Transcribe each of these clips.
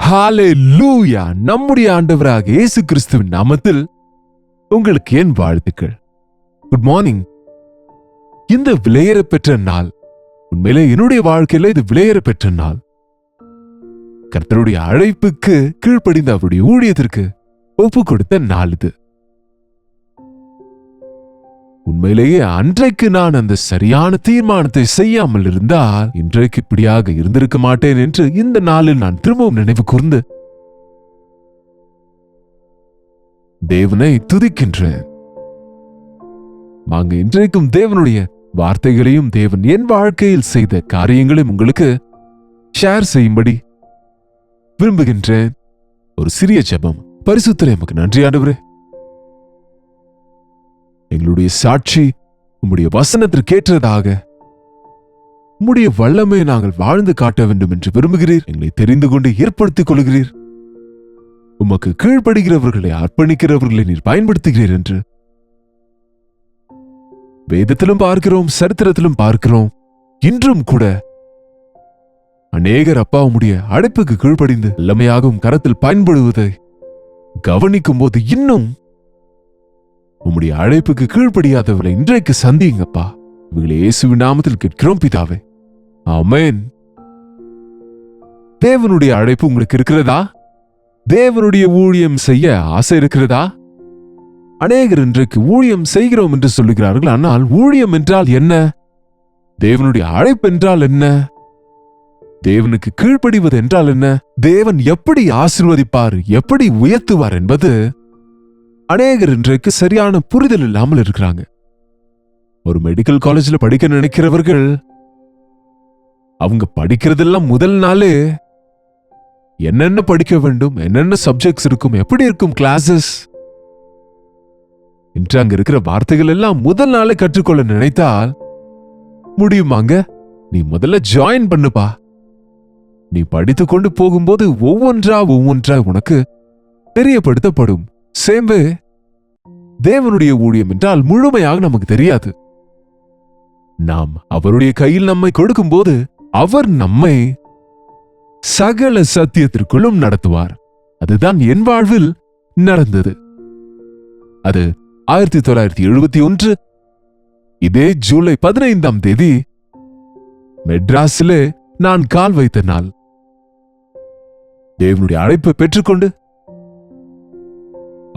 ஹல்லேலூயா! நம்முடைய ஆண்டவராக இயேசு கிறிஸ்துவின் நாமத்தில் உங்களுக்கு என் வாழ்த்துக்கள். Good morning. இந்த விலையேற பெற்ற நாள், உண்மையிலே என்னுடைய வாழ்க்கையில இது விலையேற பெற்ற நாள். கர்த்தருடைய அழைப்புக்கு கீழ்ப்படிந்த அவருடைய ஊழியத்திற்கு ஒப்பு கொடுத்த நாள் இது. உண்மையிலேயே அன்றைக்கு நான் அந்த சரியான தீர்மானத்தை செய்யாமல் இருந்தால் இன்றைக்கு இப்படியாக இருந்திருக்க மாட்டேன் என்று இந்த நாளில் நான் திரும்பவும் நினைவு கூர்ந்து தேவனை துதிக்கின்றேன். நாங்க இன்றைக்கும் தேவனுடைய வார்த்தைகளையும் தேவன் என் வாழ்க்கையில் செய்த காரியங்களையும் உங்களுக்கு ஷேர் செய்யும்படி விரும்புகின்றேன். ஒரு சிறிய ஜெபம். பரிசுத்தரே, எமக்கு நன்றி ஆண்டவரே. எங்களுடைய சாட்சி உம்முடைய வசனத்திற்கு ஏற்றதாக உம்முடைய வல்லமை நாங்கள் வாழ்ந்து காட்ட வேண்டும் என்று விரும்புகிறீர். எங்களை தெரிந்து கொண்டு ஏற்படுத்திக் கொள்கிறீர். உமக்கு கீழ்ப்படுகிறவர்களை அர்ப்பணிக்கிறவர்களை நீர் பயன்படுத்துகிறீர் என்று வேதத்திலும் பார்க்கிறோம், சரித்திரத்திலும் பார்க்கிறோம். இன்றும் கூட அநேகர் அப்பா உம்முடைய அழைப்புக்கு கீழ்ப்படிந்து எல்லாமையாகவும் கரத்தில் பயன்படுவதை கவனிக்கும் போது இன்னும் உம்முடைய அழைப்புக்கு கீழ்ப்படியாதவர்களை இன்றைக்கு சந்திங்கப்பா. இவங்களை இயேசுவின் நாமத்தில் கேட்கிறோம் பிதாவே, ஆமென். தேவனுடைய அழைப்பு உங்களுக்கு இருக்கிறதா? தேவனுடைய ஊழியம் செய்ய ஆசை இருக்கிறதா? அநேகர் இன்றைக்கு ஊழியம் செய்கிறோம் என்று சொல்லுகிறார்கள். ஆனால் ஊழியம் என்றால் என்ன? தேவனுடைய அழைப்பு என்றால் என்ன? தேவனுக்கு கீழ்ப்படிவது என்றால் என்ன? தேவன் எப்படி ஆசீர்வதிப்பார், எப்படி உயர்த்துவார் என்பது அநேகர் இன்றைக்கு சரியான புரிதல் இல்லாமல் இருக்கிறாங்க. ஒரு மெடிக்கல் காலேஜ்ல படிக்க நினைக்கிறவர்கள் அவங்க படிக்கிறதெல்லாம் முதல் நாளே என்னென்ன படிக்க வேண்டும், என்னென்ன சப்ஜெக்ட்ஸ் இருக்கும், எப்படி இருக்கும் கிளாஸஸ் என்று அங்க இருக்கிற வார்த்தைகள் எல்லாம் முதல் நாளே கற்றுக்கொள்ள நினைத்தால் முடியுமாங்க? நீ முதல்ல ஜாயின் பண்ணுப்பா. நீ படித்துக் கொண்டு போகும்போது ஒவ்வொன்றா உனக்கு தெரியப்படுத்தப்படும். சேம்வே தேவனுடைய ஊழியம் என்றால் முழுமையாக நமக்கு தெரியாது. நாம் அவருடைய கையில் நம்மை கொடுக்கும் போது அவர் நம்மை சகல சத்தியத்திற்குள்ளும் நடத்துவார். அதுதான் என் வாழ்வில் நடந்தது. அது 1971 இதே ஜூலை 15ஆம் தேதி மெட்ராஸிலே நான் கால் வைத்த நாள். தேவனுடைய அழைப்பை பெற்றுக்கொண்டு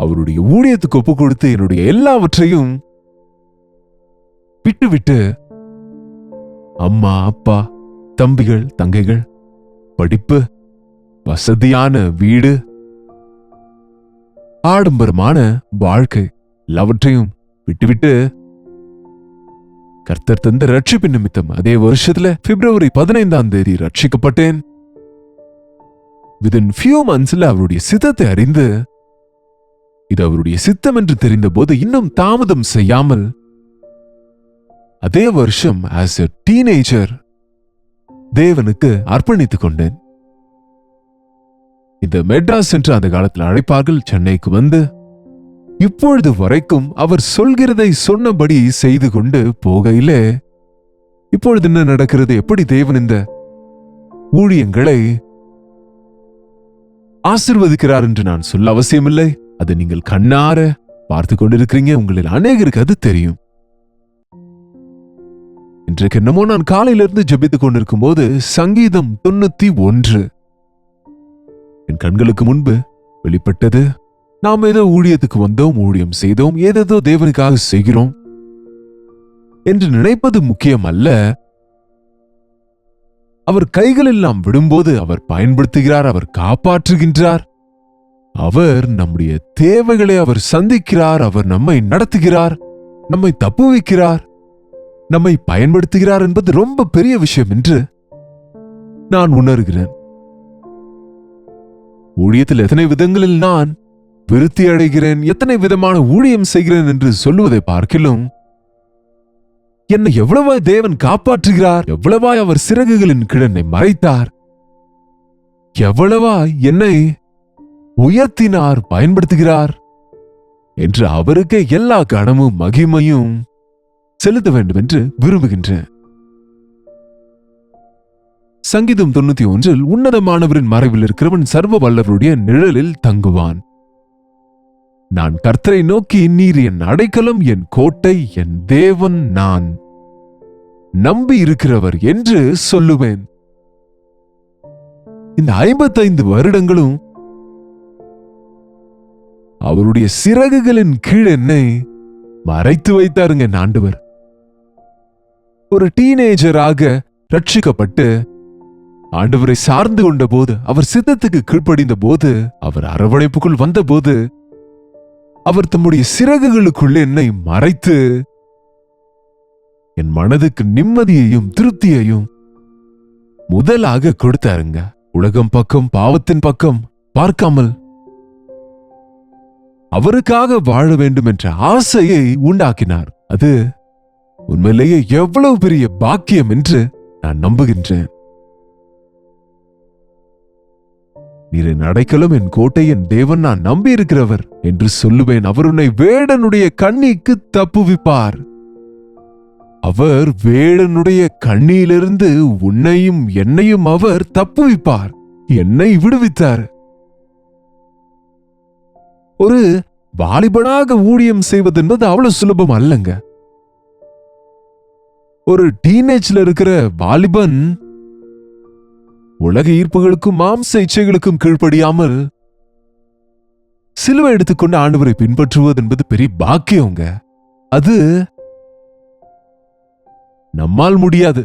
அவருடைய ஊழியத்துக்கு ஒப்பு கொடுத்து என்னுடைய எல்லாவற்றையும் விட்டு அம்மா, அப்பா, தம்பிகள், தங்கைகள், படிப்பு, வசதியான வீடு, ஆடம்பரமான வாழ்க்கை எல்லாவற்றையும் விட்டு கர்த்தர் தந்த ரட்சிப்பின் நிமித்தம் அதே வருஷத்துல பிப்ரவரி 15ஆம் தேதி ரட்சிக்கப்பட்டேன். வித்தின் ஃபியூ மந்த்ஸ்ல அவருடைய சித்தத்தை அறிந்து இது அவருடைய சித்தம் என்று தெரிந்த போது இன்னும் தாமதம் செய்யாமல் அதே வருஷம் ஆஸ் எ டீனேஜர் தேவனுக்கு அர்ப்பணித்துக் கொண்டேன். இந்த மெட்ராஸ் என்று அந்த காலத்தில் அழைப்பார்கள். சென்னைக்கு வந்து இப்பொழுது வரைக்கும் அவர் சொல்கிறதை சொன்னபடி செய்து கொண்டு போகையிலே இப்பொழுது என்ன நடக்கிறது, எப்படி தேவன் இந்த ஊழியங்களை ஆசீர்வதிக்கிறார் என்று நான் சொல்ல அவசியமில்லை. அதை நீங்கள் கண்ணார பார்த்து கொண்டிருக்கிறீங்க. உங்களில் அநேகருக்கு அது தெரியும். இன்றைக்கு என்னமோ நான் காலையிலிருந்து ஜெபித்துக் கொண்டிருக்கும் போது சங்கீதம் 91 என் கண்களுக்கு முன்பு வெளிப்பட்டது. நாம் ஏதோ ஊழியத்துக்கு வந்தோம், ஊழியம் செய்தோம், ஏதேதோ தேவனுக்காக செய்கிறோம் என்று நினைப்பது முக்கியம் அல்ல. அவர் கைகளில் நாம் விடும்போது அவர் பயன்படுத்துகிறார், அவர் காப்பாற்றுகின்றார், அவர் நம்முடைய தேவைகளை அவர் சந்திக்கிறார், அவர் நம்மை நடத்துகிறார், நம்மை தப்புவிக்கிறார், நம்மை பயன்படுத்துகிறார் என்பது ரொம்ப பெரிய விஷயம் என்று நான் உணர்கிறேன். ஊழியத்தில் எத்தனை விதங்களில் நான் விருத்தி அடைகிறேன், எத்தனை விதமான ஊழியம் செய்கிறேன் என்று சொல்லுவதை பார்க்கிலும் என்னை எவ்வளவாய் தேவன் காப்பாற்றுகிறார், எவ்வளவாய் அவர் சிறகுகளின் கீழ் என்னை மறைத்தார், எவ்வளவாய் என்னை உயர்த்தினார், பயன்படுத்துகிறார் என்று அவருக்கே எல்லா கனமும் மகிமையும் செலுத்த வேண்டும் என்று விரும்புகின்றேன். சங்கீதம் 91 உன்னதமானவரின் மறைவில் இருக்கிறவன் சர்வ வல்லவருடைய நிழலில் தங்குவான். நான் கர்த்தரை நோக்கி, நீர் என் அடைக்கலம், என் கோட்டை, என் தேவன், நான் நம்பி இருக்கிறவர் என்று சொல்லுவேன். இந்த 55 வருடங்களும் அவருடைய சிறகுகளின் கீழ் என்னை மறைத்து வைத்தாருங்க என் ஆண்டவர். ஒரு டீனேஜராக ரட்சிக்கப்பட்டு ஆண்டவரை சார்ந்து கொண்ட போது, அவர் சித்தத்துக்கு கீழ்ப்படிந்த போது, அவர் அரவணைப்புக்குள் வந்த போது, அவர் தம்முடைய சிறகுகளுக்குள்ளே என்னை மறைத்து என் மனதுக்கு நிம்மதியையும் திருப்தியையும் முதலாக கொடுத்தாருங்க. உலகம் பக்கம், பாவத்தின் பக்கம் பார்க்காமல் அவருக்காக வாழ வேண்டும் என்ற ஆசையை உண்டாக்கினார். அது உண்மையிலேயே எவ்வளவு பெரிய பாக்கியம் என்று நான் நம்புகின்றேன். நீர் என் அடைக்கலம், என் கோட்டை, என் தேவன், நான் நம்பி இருக்கிறவர் என்று சொல்லுவேன். அவர் உன்னை வேடனுடைய கண்ணிக்கு தப்புவிப்பார். அவர் வேடனுடைய கண்ணியிலிருந்து உன்னையும் என்னையும் அவர் தப்புவிப்பார். என்னை விடுவித்தார். ஒரு வாலிபனாக ஊழியம் செய்வது என்பது அவ்வளவு சுலபம் அல்லங்க. ஒரு டீனேஜ்ல இருக்கிற வாலிபன் உலக ஈர்ப்புகளுக்கும் மாம்ச இச்சைகளுக்கும் கீழ்ப்படியாமல் சிலுவை எடுத்துக்கொண்டு ஆண்டவரை பின்பற்றுவது என்பது பெரிய பாக்கியங்க. அது நம்மால் முடியாது.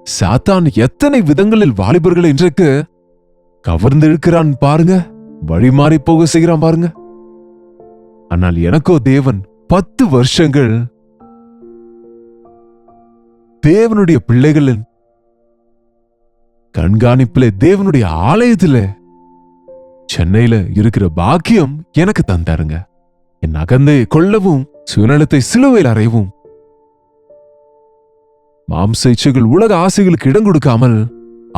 சாத்தான் எத்தனை விதங்களில் வாலிபர்களை இன்றைக்கு கவர்ந்து இழுக்கிறான் பாருங்க, வழி மாறி போக செய்கிறான் பாருங்க. ஆனால் எனக்கோ தேவன் 10 வருஷங்கள் தேவனுடைய பிள்ளைகளின் கண்காணிப்பிலே, தேவனுடைய ஆலயத்தில சென்னையில இருக்கிற பாக்கியம் எனக்கு தந்தாருங்க. என் அகந்தை கொள்ளவும், சுயநலத்தை சிலுவையில் அறையவும், மாம்ச இச்சைகள், உலக ஆசைகளுக்கு இடம் கொடுக்காமல்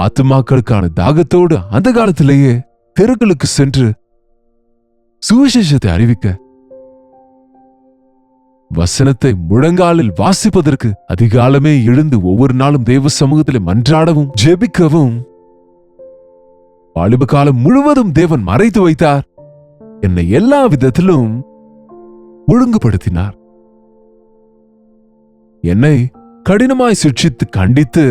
ஆத்துமாக்களுக்கான தாகத்தோடு அந்த காலத்திலேயே தெருக்களுக்கு சென்று சுவிசேஷத்தை அறிவிக்க, வசனத்தை முழங்காலில் வாசிப்பதற்கு அதிகாலமே எழுந்து ஒவ்வொரு நாளும் தேவ சமூகத்திலே மன்றாடவும் ஜெபிக்கவும் வாலிப காலம் முழுவதும் தேவன் மறைத்து வைத்தார். என்னை எல்லா விதத்திலும் ஒழுங்குபடுத்தினார். என்னை கடினமாய் சிக்ஷித்து கண்டித்து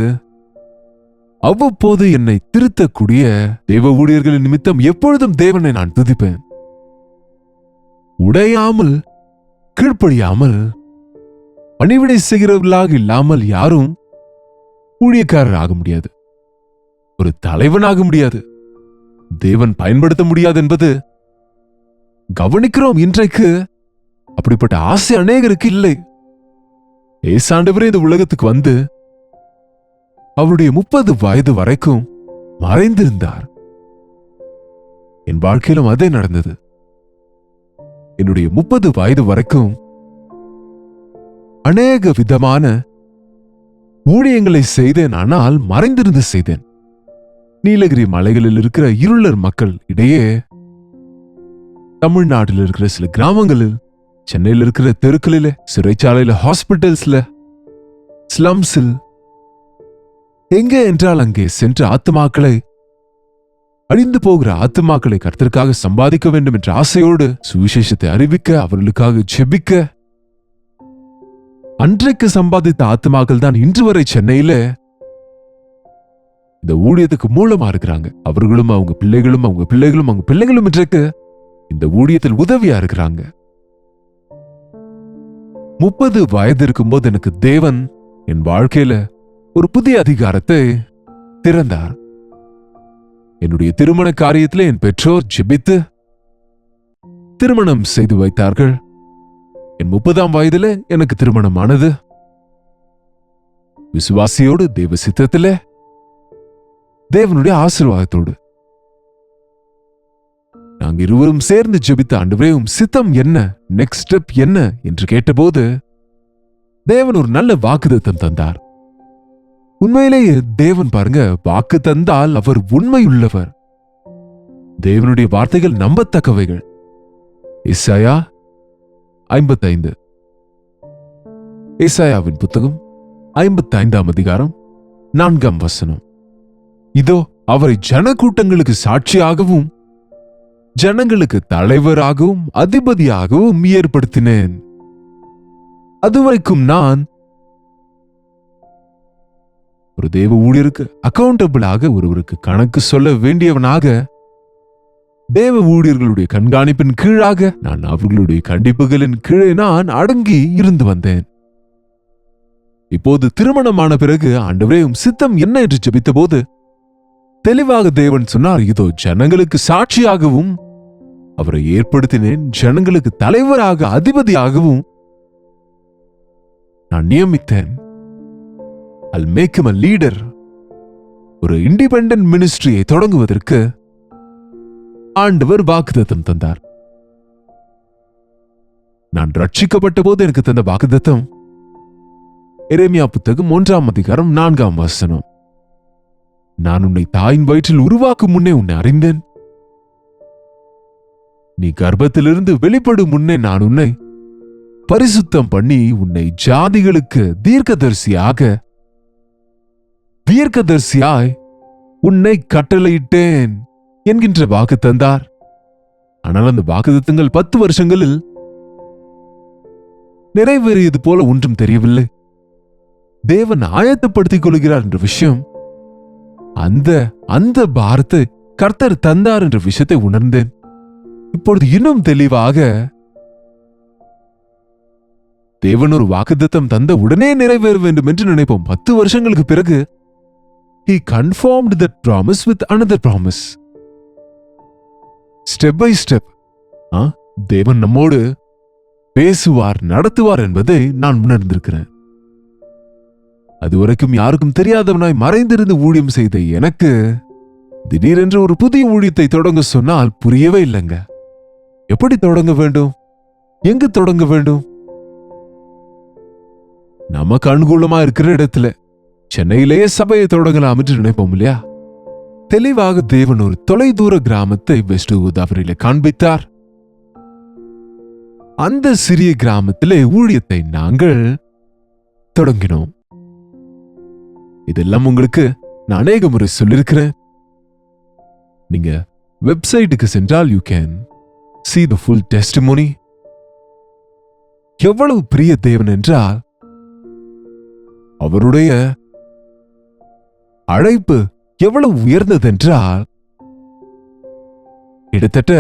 அவ்வப்போது என்னை திருத்தக்கூடிய தேவ ஊழியர்களின் நிமித்தம் எப்பொழுதும் தேவனை நான் துதிப்பேன். உடையாமல், கீழ்ப்படியாமல், பணிவிடை செய்கிறவர்களாக இல்லாமல் யாரும் ஊழியக்காரர் ஆக முடியாது. ஒரு தலைவனாக முடியாது. தேவன் பயன்படுத்த முடியாது என்பது கவனிக்கிறோம். இன்றைக்கு அப்படிப்பட்ட ஆசை அநேகருக்கு இல்லை. ஏசாண்டவரே இந்த உலகத்துக்கு வந்து அவருடைய 30 வயது வரைக்கும் மறைந்திருந்தார். என் வாழ்க்கையிலும் அதே நடந்தது. என்னுடைய 30 வயது வரைக்கும் அநேக விதமான ஊழியங்களை செய்தேன். ஆனால் மறைந்திருந்து செய்தேன். நீலகிரி மலைகளில் இருக்கிற இருளர் மக்கள் இடையே, தமிழ்நாட்டில் இருக்கிற சில கிராமங்களில், சென்னையில் இருக்கிற தெருக்களில, சிறைச்சாலையில, ஹாஸ்பிட்டல்ஸ்ல, ஸ்லம்ஸில், எங்கே என்றால் அங்கே சென்ற ஆத்துமாக்களை, அழிந்து போகிற ஆத்துமாக்களை கர்த்தருக்காக சம்பாதிக்க வேண்டும் என்ற ஆசையோடு சுவிசேஷத்தை அறிவிக்க, அவர்களுக்காக ஜெபிக்க, அன்றைக்கு சம்பாதித்த ஆத்துமாக்கள் தான் இன்று வரை சென்னையில இந்த ஊழியத்துக்கு மூலமா இருக்கிறாங்க. அவர்களும் அவங்க பிள்ளைகளும் அவங்க பிள்ளைகளும் அவங்க பிள்ளைகளும் இன்றைக்கு இந்த ஊழியத்தில் உதவியா இருக்கிறாங்க. 30 வயது இருக்கும்போது எனக்கு தேவன் என் வாழ்க்கையில ஒரு புதிய அதிகாரத்தை திறந்தார். என்னுடைய திருமண காரியத்தில் என் பெற்றோர் ஜெபித்து திருமணம் செய்து வைத்தார்கள். என் 30ஆம் வயதிலே எனக்கு திருமணமானது. விசுவாசியோடு, தேவ சித்தத்திலே, தேவனுடைய ஆசீர்வாதத்தோடு நாங்கள் இருவரும் சேர்ந்து ஜெபித்த, ஆண்டவரே உம் சித்தம் என்ன, நெக்ஸ்ட் ஸ்டெப் என்ன என்று கேட்டபோது தேவன் ஒரு நல்ல வாக்குத்தத்தம் தந்தார். உண்மையிலேயே தேவன் பாருங்க, வாக்கு தந்தால் அவர் உண்மையுள்ளவர். தேவனுடைய வார்த்தைகள் நம்பத்தக்கவைகள். எசாயா 55. எசாயாவின் புத்தகம் 55ஆம் அதிகாரம் 4ஆம் வசனம். இதோ அவரை ஜனக்கூட்டங்களுக்கு சாட்சியாகவும் ஜனங்களுக்கு தலைவராகவும் அதிபதியாகவும் ஏற்படுத்தினேன். அதுவரைக்கும் நான் ஒரு தேவ ஊழியருக்கு அக்கவுண்டபிளாக ஒருவருக்கு கணக்கு சொல்ல வேண்டியவனாக, தேவ ஊழியர்களுடைய கண்காணிப்பின் கீழாக, நான் அவர்களுடைய கண்டிப்புகளின் கீழே நான் அடங்கி இருந்து வந்தேன். இப்போது திருமணமான பிறகு ஆண்டவரே உம் சித்தம் என்ன என்று ஜெபித்த போது தெளிவாக தேவன் சொன்னார், இதோ ஜனங்களுக்கு சாட்சியாகவும் அவரை ஏற்படுத்தினேன், ஜனங்களுக்கு தலைவராக அதிபதியாகவும் நான் நியமித்தேன். I'll make him a leader. ஒரு இண்டிபெண்டன்ட் மினிஸ்ட்ரியை தொடங்குவதற்கு ஆண்டவர் வாக்குத்தத்தம் தந்தார். நான் ரட்சிக்கப்பட்ட போது எனக்கு தந்த வாக்குத்தத்தம் எரேமியா புத்தகம் 1ஆம் அதிகாரம் 4ஆம் வசனம். நான் உன்னை தாயின் வயிற்றில் உருவாக்கும் முன்னே உன்னை அறிந்தேன், நீ கர்ப்பத்திலிருந்து வெளிப்படும் முன்னே நான் உன்னை பரிசுத்தம் பண்ணி உன்னை ஜாதிகளுக்கு தீர்க்கதரிசியாய் உன்னை கட்டளையிட்டேன் என்கின்ற வாக்கு தந்தார். ஆனால் அந்த வாக்குத்தத்தங்கள் 10 வருஷங்களில் நிறைவேறியது போல ஒன்றும் தெரியவில்லை. தேவன் ஆயத்தப்படுத்திக் கொள்கிறார் என்ற விஷயம், அந்த பாரத்தை கர்த்தர் தந்தார் என்ற விஷயத்தை உணர்ந்தேன். இப்பொழுது இன்னும் தெளிவாக தேவன் ஒரு வாக்குத்தத்தம் தந்த உடனே நிறைவேற வேண்டும் என்று நினைப்போம். 10 வருஷங்களுக்கு பிறகு he confirmed that promise with another promise. Step by step தேவன் நம்மோடு பேசுவார், நடத்துவார் என்பதை நான் உணர்ந்திருக்கிறேன். அதுவரைக்கும் யாருக்கும் தெரியாதவனாய் மறைந்திருந்து ஊழியம் செய்த எனக்கு திடீரென்று ஒரு புதிய ஊழியத்தை தொடங்க சொன்னால் புரியவே இல்லைங்க. எப்படி தொடங்க வேண்டும், எங்கு தொடங்க வேண்டும்? நமக்கு அனுகூலமா இருக்கிற இடத்துல சென்னையிலேயே சபையை தொடங்கலாம் என்று நினைப்போம் இல்லையா? தெளிவாக தேவன் ஒரு தொலைதூர கிராமத்தை வெஸ்ட் கோதாவரியில காண்பித்தார். அந்த சிறிய கிராமத்திலே ஊழியத்தை நாங்கள் தொடங்கினோம். இதெல்லாம் உங்களுக்கு நான் அநேக முறை சொல்லியிருக்கிறேன். நீங்க வெப்சைட்டுக்கு சென்றால் you can see the full testimony. எவ்வளவு பிரிய தேவன் என்றால் அவருடைய அழைப்பு எவ்வளவு உயர்ந்ததென்றால் கிட்டத்தட்ட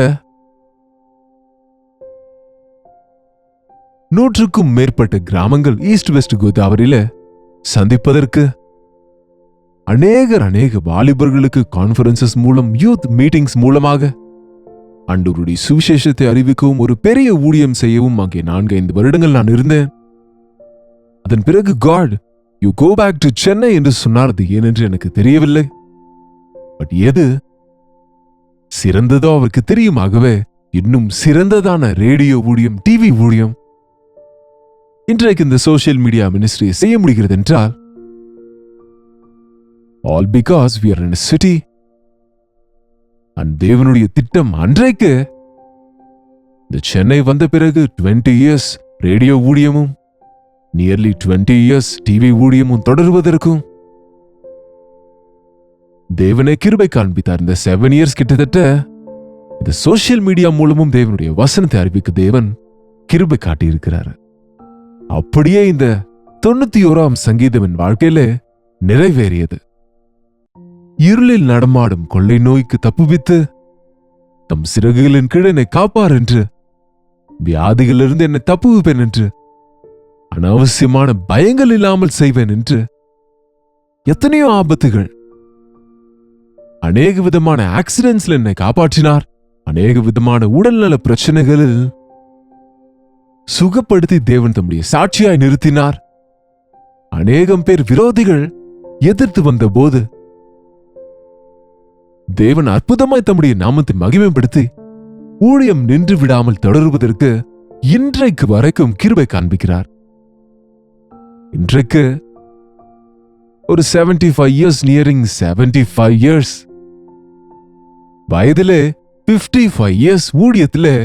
100க்கும் மேற்பட்ட கிராமங்கள் ஈஸ்ட் வெஸ்ட் கோதாவரியில சந்திப்பதற்கு அநேக வாலிபர்களுக்கு கான்ஃபரன்சஸ் மூலம், யூத் மீட்டிங்ஸ் மூலமாக ஆண்டவருடைய சுவிசேஷத்தை அறிவிக்கவும் ஒரு பெரிய ஊழியம் செய்யவும் அங்கே 4-5 வருடங்கள் நான் இருந்தேன். அதன் பிறகு God, you go back to Chennai என்று சொன்னார். ஏனென்று எனக்கு தெரியவில்லை. பட் எது சிறந்ததோ அவருக்கு தெரியுமாகவே இன்னும் சிறந்ததான ரேடியோ ஊழியம், டிவி ஊழியம் இன்றைக்கு இந்த சோசியல் மீடியா மினிஸ்ட்ரி செய்ய முடிகிறது என்றால் all because we are in a city. and தேவனுடைய திட்டம் அன்றைக்கு இந்த சென்னை வந்த பிறகு 20 years ரேடியோ ஊழியமும் nearly 20 years டிவி ஊழியமும் தொடர்வதற்கும் தேவனே கிருபை காண்பித்தார். இந்த 7 years கிட்டத்தட்ட இந்த சோசியல் மீடியா மூலமும் தேவனுடைய வசனத்தை அறிவிக்க தேவன் கிருபை காட்டியிருக்கிறார். அப்படியே இந்த 91ஆம் சங்கீதம் என் வாழ்க்கையில நிறைவேறியது. இருளில் நடமாடும் கொள்ளை நோய்க்கு தப்புவித்து தம் சிறகுகளின் கீழ் என்னை காப்பார் என்று, வியாதிகளிலிருந்து என்னை தப்புவிப்பேன் என்று, அனாவசியமான பயங்கள் இல்லாமல் செய்வேன் என்று, எத்தனையோ ஆபத்துகள், அநேக விதமான ஆக்சிடென்ட்ஸ்ல என்னை காப்பாற்றினார். அநேக விதமான உடல்நல பிரச்சனைகளில் சுகப்படுத்தி தேவன் தம்முடைய சாட்சியாய் நிறுத்தினார். அநேகம் பேர் விரோதிகள் எதிர்த்து வந்த போது தேவன் அற்புதமாய் தம்முடைய நாமத்தை மகிமைப்படுத்தி ஊழியம் நின்று விடாமல் தொடருவதற்கு இன்றைக்கு வரைக்கும் கிருபை காண்பிக்கிறார். இன்றைக்கு ஒரு 75 years, nearing 75 years வயதிலே 55 years ஊழியத்திலே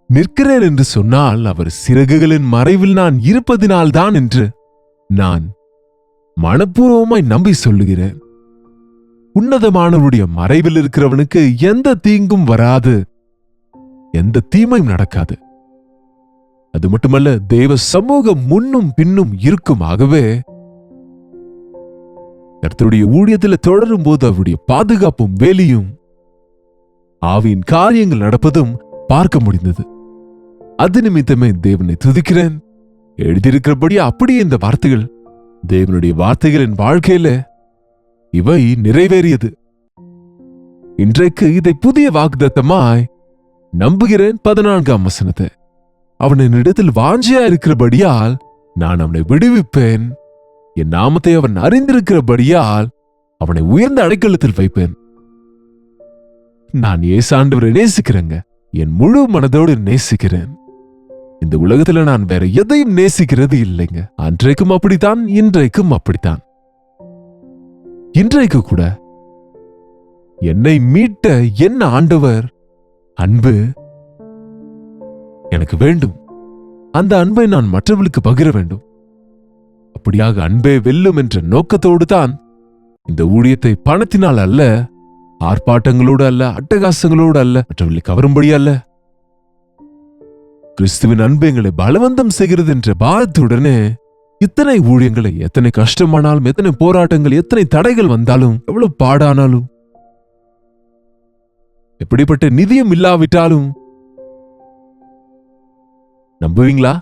நிற்கிறேன் என்று சொன்னால் அவர் சிறகுகளின் மறைவில் நான் இருப்பதினால்தான் என்று நான் மனப்பூர்வமாய் நம்பி சொல்லுகிறேன். உன்னதமானவருடைய மறைவில் இருக்கிறவனுக்கு எந்த தீங்கும் வராது, எந்த தீமையும் நடக்காது. அது மட்டுமல்ல, தேவ சமூகம் முன்னும் பின்னும் இருக்கும். ஆகவே கர்த்தருடைய ஊழியத்தில் தொடரும் போது அவருடைய பாதுகாப்பும் வேலியும் ஆவியின் காரியங்கள் நடப்பதும் பார்க்க முடிந்தது. அது நிமித்தமே தேவனை துதிக்கிறேன். எழுதியிருக்கிறபடி அப்படியே இந்த வார்த்தைகள், தேவனுடைய வார்த்தைகளின் வாழ்க்கையில இவை நிறைவேறியது. இன்றைக்கு இதை புதிய வாக்குத்தத்தமாய் நம்புகிறேன். 14ஆம் வசனத்தை, அவன் என்னிடத்தில் வாஞ்சியா இருக்கிறபடியால் நான் அவனை விடுவிப்பேன். என் நாமத்தை அவன் அறிந்திருக்கிறபடியால் அவனை உயர்ந்த அடைக்கலத்தில் வைப்பேன். நான் ஆண்டவரை நேசிக்கிறேங்க. என் முழு மனதோடு நேசிக்கிறேன். இந்த உலகத்துல நான் வேற எதையும் நேசிக்கிறது இல்லைங்க. அன்றைக்கும் அப்படித்தான், இன்றைக்கும் அப்படித்தான். இன்றைக்கு கூட என்னை மீட்ட என் ஆண்டவர் அன்பு எனக்கு வேண்டும். அந்த அன்பை நான் மற்றவர்களுக்கு பகிர வேண்டும். அப்படியாக அன்பே வெல்லும் என்ற நோக்கத்தோடு தான் இந்த ஊழியத்தை பணத்தினால் அல்ல, ஆர்ப்பாட்டங்களோடு அல்ல, அட்டகாசங்களோடு அல்ல, மற்றவர்களை கவரும்படி அல்ல, கிறிஸ்துவின் அன்பு எங்களை பலவந்தம் செய்கிறது என்ற பாரத்துடனே இத்தனை ஊழியங்களை, எத்தனை கஷ்டமானாலும், எத்தனை போராட்டங்கள், எத்தனை தடைகள் வந்தாலும், எவ்வளவு பாடானாலும், எப்படிப்பட்ட நிதியம் இல்லாவிட்டாலும், நம்புவீங்களா?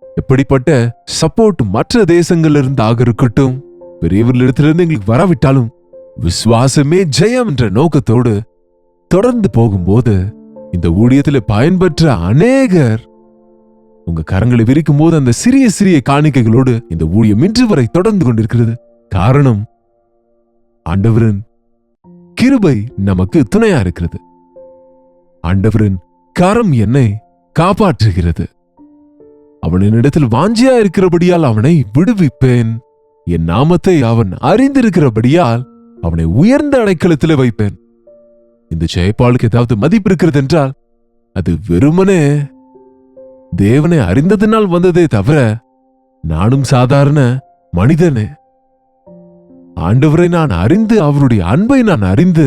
எப்படிப்பட்ட சப்போர்ட் மற்ற தேசங்கள்ல இருந்து ஆக இருக்கட்டும், பெரியவர்களிடத்திலிருந்து எங்களுக்கு வரவிட்டாலும், விசுவாசமே ஜெயம் என்ற நோக்கத்தோடு தொடர்ந்து போகும்போது இந்த ஊழியத்தில் பயன்பெற்ற அநேகர் உங்க கரங்களை விரிக்கும் போது அந்த சிறிய சிறிய காணிக்கைகளோடு இந்த ஊழியம் இன்று வரை தொடர்ந்து கொண்டிருக்கிறது. காரணம், ஆண்டவரின் கிருபை நமக்கு துணையா இருக்கிறது. ஆண்டவரின் கரம் என்னை காப்பாற்றுகிறது. அவன் என்னிடத்தில் வாஞ்சியா இருக்கிறபடியால் அவனை விடுவிப்பேன். என் நாமத்தை அவன் அறிந்திருக்கிறபடியால் அவனை உயர்ந்த அடைக்கலத்தில் வைப்பேன். இந்த ஜெயப்பாளுக்கு ஏதாவது மதிப்பு இருக்கிறது என்றால் அது வெறுமனே தேவனை அறிந்ததினால் வந்ததே தவிர, நானும் சாதாரண மனிதனே. ஆண்டவரை நான் அறிந்து, அவருடைய அன்பை நான் அறிந்து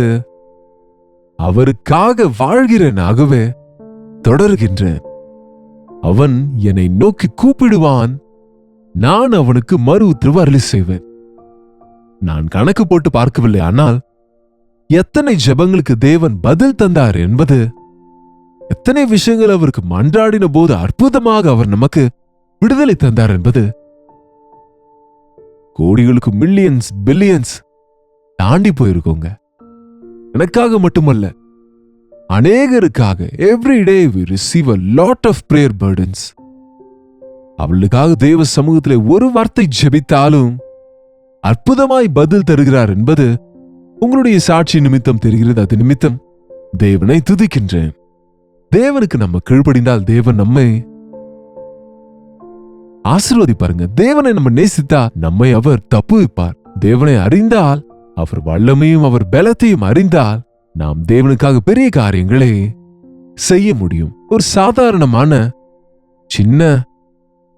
அவருக்காக வாழ்கிறேன். ஆகவே தொடர்கின்றேன். அவன் என்னை நோக்கி கூப்பிடுவான், நான் அவனுக்கு மறு உத்தரவு அருளி செய்வேன். நான் கணக்கு போட்டு பார்க்கவில்லை, ஆனால் எத்தனை ஜெபங்களுக்கு தேவன் பதில் தந்தார் என்பது, எத்தனை விஷயங்கள் அவருக்கு மன்றாடின போது அற்புதமாக அவர் நமக்கு விடுதலை தந்தார் என்பது கோடிகளுக்கு மில்லியன்ஸ் பில்லியன்ஸ் தாண்டி போயிருக்கோங்க. எனக்காக மட்டுமல்ல, அநேகருக்காக every day we receive a lot of prayer burdens. அவளுக்காக தேவ சமூகத்திலே ஒரு வார்த்தை ஜெபித்தாலும் அற்புதமாய் பதில் தருகிறார் என்பது உங்களுடைய சாட்சி நிமித்தம் தெரிகிறது. அது நிமித்தம் தேவனை துதிக்கின்றேன். தேவனுக்கு நம்ம கீழ்ப்படிந்தால் தேவன் நம்மை ஆசீர்வதிப்பாருங்க. தேவனை நம்ம நேசித்தா நம்மை அவர் தப்புவிப்பார். தேவனை அறிந்தால், அவர் வல்லமையும் அவர் பலத்தையும் அறிந்தால் நாம் தேவனுக்காக பெரிய காரியங்களை செய்ய முடியும். ஒரு சாதாரணமான சின்ன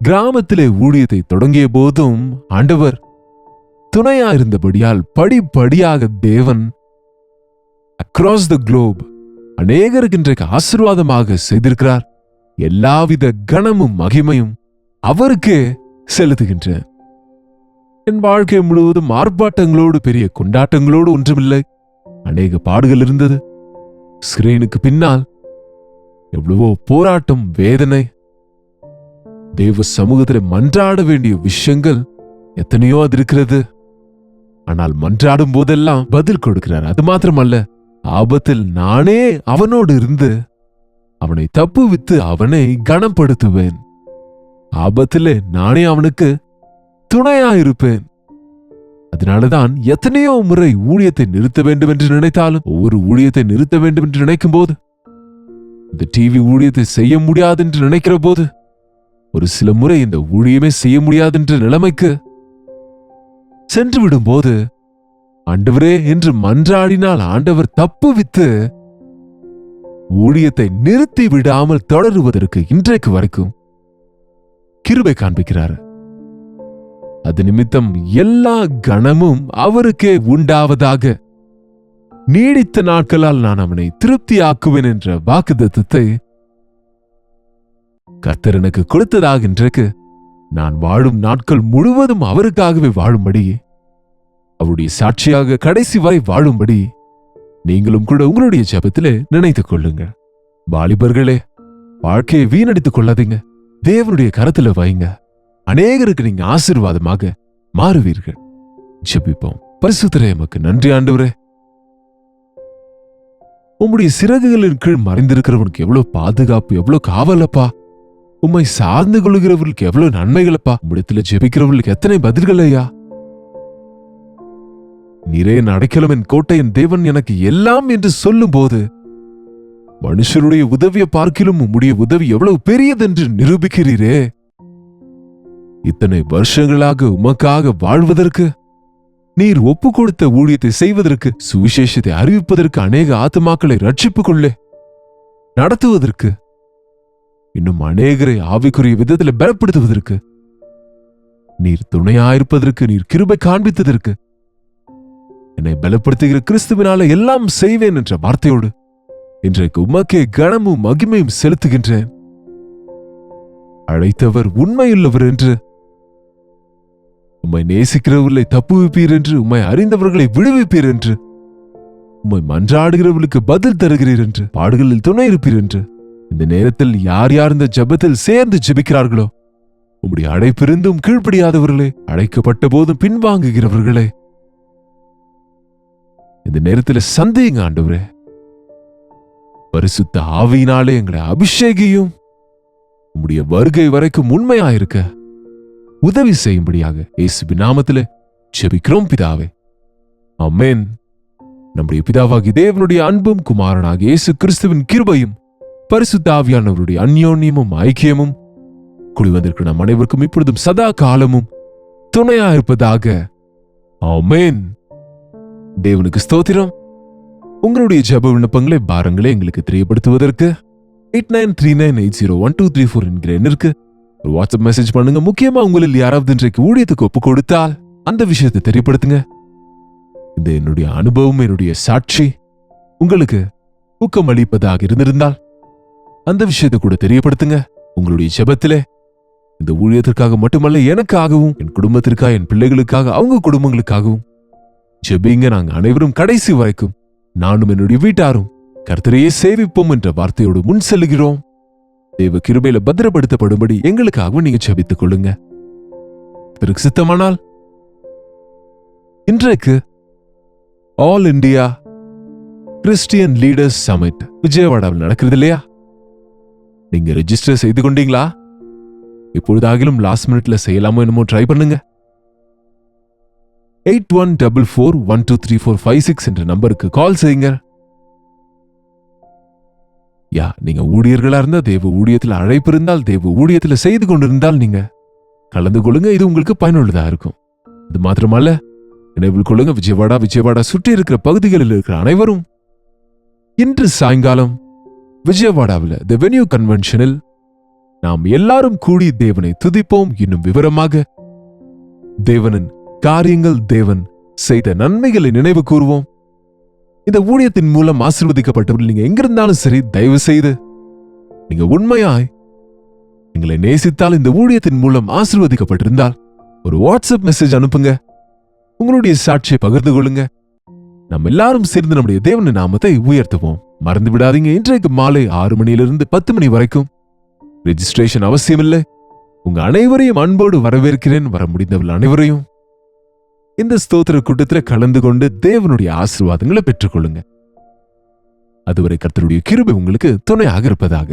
கிராமத்திலே ஊழியத்தை தொடங்கிய போதும் ஆண்டவர் துணையா இருந்தபடியால் படிப்படியாக தேவன் அக்ராஸ் த குளோப் அநேகருக்கு இன்றைக்கு ஆசீர்வாதமாக செய்திருக்கிறார். எல்லாவித கனமும் மகிமையும் அவருக்கு செலுத்துகின்றேன். என் வாழ்க்கை முழுவதும் ஆர்ப்பாட்டங்களோடு, பெரிய கொண்டாட்டங்களோடு ஒன்றுமில்லை. அநேக பாடுகள் இருந்தது. ஸ்கிரீனுக்கு பின்னால் எவ்வளவோ போராட்டம், வேதனை, தேவ சமூகத்தில் மன்றாட வேண்டிய விஷயங்கள் எத்தனையோ அது இருக்கிறது. ஆனால் மன்றாடும் போதெல்லாம் பதில் கொடுக்கிறார். அது மாத்திரமல்ல, ஆபத்தில் நானே அவனோடு இருந்து அவனை தப்புவித்து அவனை கனப்படுத்துவேன். ஆபத்திலே நானே அவனுக்கு துணையாயிருப்பேன். அதனாலதான் எத்தனையோ முறை ஊழியத்தை நிறுத்த வேண்டும் என்று நினைத்தாலும், ஒவ்வொரு ஊழியத்தை நிறுத்த வேண்டும் என்று நினைக்கும் போது, இந்த டிவி ஊழியத்தை செய்ய முடியாது என்று நினைக்கிற போது, ஒரு சில முறை இந்த ஊழியமே செய்ய முடியாது என்ற நிலைமைக்கு சென்று விடும்போது, ஆண்டவரே என்று மன்றாடினால் ஆண்டவர் தப்புவித்து ஊழியத்தை நிறுத்தி விடாமல் தொடருவதற்கு இன்றைக்கு வரைக்கும் கிருபை காண்பிக்கிறார். அது நிமித்தம் எல்லா கணமும் அவருக்கே உண்டாவதாக. நீடித்த நாட்களால் நான் அவனை திருப்தியாக்குவேன் என்ற வாக்குத்தத்தத்தை கர்த்தர் எனக்கு கொடுத்ததாக இன்றைக்கு நான் வாழும் நாட்கள் முழுவதும் அவருக்காகவே வாழும்படி, அவருடைய சாட்சியாக கடைசி வரை வாழும்படி நீங்களும் கூட உங்களுடைய ஜெபத்திலே நினைத்துக் கொள்ளுங்க. வாலிபர்களே, வாழ்க்கையை வீணடித்துக் கொள்ளாதீங்க. தேவனுடைய கரத்துல வைங்க. அநேகருக்கு நீங்க ஆசீர்வாதமாக மாறுவீர்கள். ஜெபிப்போம். பரிசுத்தரே, எமக்கு நன்றி ஆண்டவரே. உம்முடைய சிறகுகளின் கீழ் மறைந்திருக்கிறவனுக்கு எவ்வளவு பாதுகாப்பு, எவ்வளவு காவலப்பா. உம்மை சார்ந்து கொள்கிறவர்களுக்கு எவ்வளவு நன்மைகளப்பா. உம்மிடத்துல ஜெபிக்கிறவர்களுக்கு எத்தனை பதில்கள் ஐயா. நீரே என் அடைக்கலம், என் கோட்டை, என் தேவன், எனக்கு எல்லாம் என்று சொல்லும் போது மனுஷருடைய உதவியை பார்க்கிலும் உம்முடைய உதவி எவ்வளவு பெரியதென்று நிரூபிக்கிறீரே. இத்தனை வருஷங்களாக உமக்காக வாழ்வதற்கு, நீர் ஒப்பு கொடுத்த ஊழியத்தை செய்வதற்கு, சுவிசேஷத்தை அறிவிப்பதற்கு, அநேக ஆத்துமாக்களை ரட்சிப்புக் கொள்ளே நடத்துவதற்கு, இன்னும் அநேகரை ஆவிக்குரிய விதத்தில் பலப்படுத்துவதற்கு, நீர் துணையாயிருப்பதற்கு, நீர் கிருபை காண்பித்ததற்கு, என்னை பலப்படுத்துகிற கிறிஸ்துவினால எல்லாம் செய்வேன் என்ற வார்த்தையோடு இன்றைக்கு உமக்கே கனமும் மகிமையும் செலுத்துகின்றேன். அழைத்தவர் உண்மையுள்ளவர் என்று, உம்மை நேசிக்கிறவர்களை தப்புவிப்பீர் என்று, உம்மை அறிந்தவர்களை விடுவிப்பீர் என்று, உம்மை மன்றாடுகிறவர்களுக்கு பதில் தருகிறீர் என்று, பாடுகளில் துணை இருப்பீர் என்று, இந்த நேரத்தில் யார் யார் இந்த ஜெபத்தில் சேர்ந்து ஜெபிக்கிறார்களோ, உம்முடைய அழைப்பிருந்தும் கீழ்ப்படியாதவர்களே, அழைக்கப்பட்ட போதும் பின்வாங்குகிறவர்களே, இந்த நேரத்தில் சந்தேங்க ஆண்டவரே. பரிசுத்த ஆவியினாலே எங்களை அபிஷேகியும் உம்முடைய வருகை வரைக்கும் உண்மையாயிருக்க உதவி செய்யும்படியாக இயேசுவின் நாமத்திலே ஜெபிக்கிறோம் பிதாவே. ஆமென். நம்முடைய பிதாவாகிய தேவனுடைய அன்பும் குமாரனாகிய இயேசு கிறிஸ்துவின் கிருபையும் பரிசுத்த ஆவியானவருடைய அந்யோன்யமும் ஐக்கியமும் கூடி வந்திருக்கிற நம் அனைவருக்கும் இப்பொழுதும் சதா காலமும் துணையாயிருப்பதாக. ஆமென். தேவனுக்கு ஸ்தோத்திரம். உங்களுடைய ஜெப விண்ணப்பங்களை, பாரங்களை எங்களுக்கு தெரியப்படுத்துவதற்கு 8939801234 என்கிற எண்ணிற்கு ஒரு வாட்ஸ்அப் மெசேஜ் பண்ணுங்க. முக்கியமா உங்களில் யாராவது இன்றைக்கு ஊழியத்துக்கு ஒப்பு கொடுத்தால் அந்த விஷயத்தை தெரியப்படுத்துங்க. இந்த என்னுடைய அனுபவம், என்னுடைய சாட்சி உங்களுக்கு ஊக்கம் அளிப்பதாக இருந்திருந்தால் அந்த விஷயத்தை கூட தெரியப்படுத்துங்க. உங்களுடைய ஜெபத்திலே இந்த ஊழியத்திற்காக மட்டுமல்ல, எனக்காகவும், என் குடும்பத்திற்காக, என் பிள்ளைகளுக்காக, அவங்க குடும்பங்களுக்காகவும் ஜெபிங்க. நாங்கள் அனைவரும் கடைசி வரைக்கும், நானும் என்னுடைய வீட்டாரும் கர்த்தரையே சேவிப்போம் என்ற வார்த்தையோடு முன் செல்கிறோம். தேவ கிருபையில பத்திரப்படுத்தப்படும்படி எங்களுக்காகவும் நீங்க ஜெபித்துக் கொள்ளுங்க. பிறகு சித்தமானால் இன்றைக்கு All India Christian leaders summit விஜயவாடாவில் நடக்கிறது இல்லையா? நீங்க ரெஜிஸ்டர் செய்து கொண்டீங்களா? இப்பொழுதாகிலும் லாஸ்ட் மினிட்ல செய்யலாமோ என்னமோ ட்ரை பண்ணுங்க. 8144123456 என்ற நம்பருக்கு கால் செய்யுங்க. நீங்க ஊழியர்களா இருந்தா, தேவ ஊழியத்தில் அழைப்பு இருந்தால், தேவ ஊழியத்தில் செய்து கொண்டிருந்தால் நீங்க கலந்து கொள்ளுங்க. இது உங்களுக்கு பயனுள்ளதா இருக்கும். அது மாத்திரமல்ல, நினைவில் கொள்ளுங்க, விஜயவாடா சுற்றி இருக்கிற பகுதிகளில் இருக்கிற அனைவரும் இன்று சாயங்காலம் விஜயவாடாவில் தி வென்யூ கன்வென்ஷனில் நாம் எல்லாரும் கூடி தேவனை துதிப்போம். இன்னும் விவரமாக தேவனின் காரியங்கள், தேவன் செய்த நன்மைகளை நினைவு கூறுவோம். இந்த ஊழியத்தின் மூலம் ஆசீர்வதிக்கப்பட்டவர்கள் நீங்க எங்கிருந்தாலும் சரி, தயவு செய்து நீங்க உண்மையாய் எங்களை நேசித்தால், இந்த ஊழியத்தின் மூலம் ஆசீர்வதிக்கப்பட்டிருந்தால் ஒரு வாட்ஸ்அப் மெசேஜ் அனுப்புங்க. உங்களுடைய சாட்சியை பகிர்ந்து கொள்ளுங்க. நம்ம எல்லாரும் சேர்ந்து நம்முடைய தேவனின் நாமத்தை உயர்த்துவோம். மறந்து விடாதீங்க, இன்றைக்கு மாலை 6 மணியிலிருந்து 10 மணி வரைக்கும் ரெஜிஸ்ட்ரேஷன் அவசியமில்லை. உங்க அனைவரையும் அன்போடு வரவேற்கிறேன். வர முடிந்தவர்கள் அனைவரையும் இந்த ஸ்தோத்திர கூட்டத்தில் கலந்து கொண்டு தேவனுடைய ஆசீர்வாதங்களை பெற்றுக்கொள்ளுங்க. அதுவரை கர்த்தருடைய கிருபை உங்களுக்கு துணையாக இருப்பதாக.